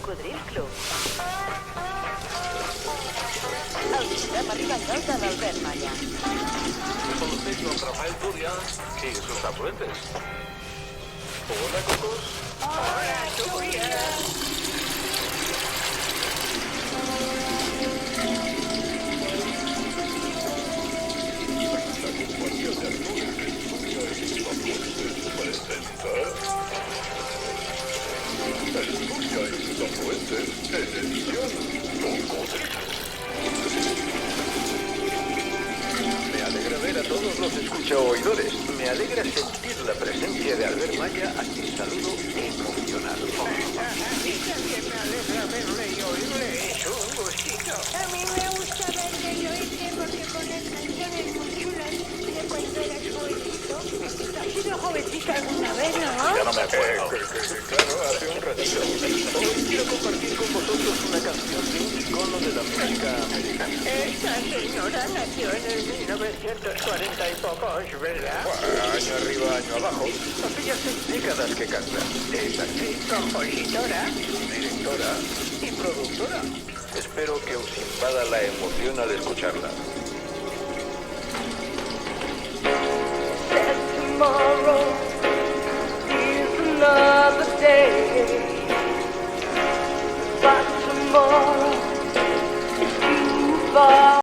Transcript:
Cocodril Club. El programa español de l'Albert Malla. Con usted, Joan Rafael Turia y sus afluentes. Hola, Cocos. Hola, Turia. Me alegra ver a todos los escucha-oidores. Me alegra sentir la presencia de Albert Malla, a quien saludo emocionado. A mí también me alegra verle y oírle. Es un gustito. A mí me gusta verte y oírte porque pones canciones muy chulas de cuando eras jovencito. ¿Has sido jovencito alguna vez, no? Ya no me acuerdo. Claro, hace un ratito. Hoy quiero compartir con vosotros una canción de un icono de la música americana. Esta señora nació en el 1940 y pocos, ¿verdad? Año arriba, año abajo. Hace ya 6 décadas que canta. Es actriz, Compositora. directora y productora. Espero que os invada la emoción al escucharla.